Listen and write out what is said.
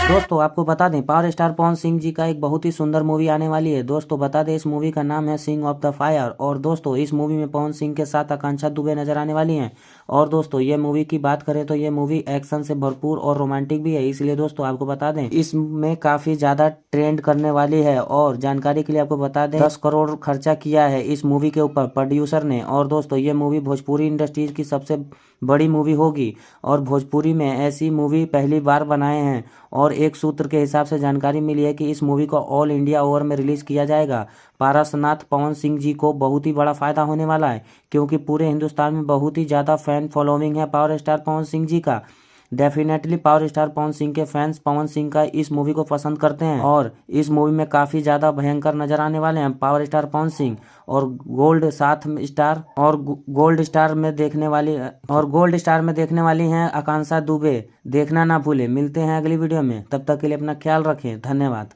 दोस्तों आपको बता दें पावर स्टार पवन सिंह जी का एक बहुत ही सुंदर मूवी आने वाली है। दोस्तों बता दें इस मूवी का नाम है सिंग ऑफ द फायर। और दोस्तों इस मूवी में पवन सिंह के साथ आकांक्षा दुबे नजर आने वाली हैं। और दोस्तों ये मूवी की बात करें तो ये मूवी एक्शन से भरपूर और रोमांटिक भी है। इसलिए दोस्तों आपको बता दें इसमें काफी ज्यादा ट्रेंड करने वाली है। और जानकारी के लिए आपको बता दें 10 करोड़ खर्चा किया है इस मूवी के ऊपर प्रोड्यूसर ने। और दोस्तों ये मूवी भोजपुरी इंडस्ट्रीज की सबसे बड़ी मूवी होगी। और भोजपुरी में ऐसी मूवी पहली बार बनाए हैं। और एक सूत्र के हिसाब से जानकारी मिली है कि इस मूवी को ऑल इंडिया ओवर में रिलीज किया जाएगा। पारसनाथ पवन सिंह जी को बहुत ही बड़ा फायदा होने वाला है, क्योंकि पूरे हिंदुस्तान में बहुत ही ज्यादा फैन फॉलोइंग है पावर स्टार पवन सिंह जी का। Definitely power star Pawan Singh के फैंस पवन सिंह का इस मूवी को पसंद करते हैं। और इस मूवी में काफी ज्यादा भयंकर नजर आने वाले हैं पावर स्टार पवन सिंह। और गोल्ड स्टार में देखने वाली हैं आकांक्षा दुबे। देखना ना भूले। मिलते हैं अगली वीडियो में, तब तक के लिए अपना ख्याल रखें। धन्यवाद।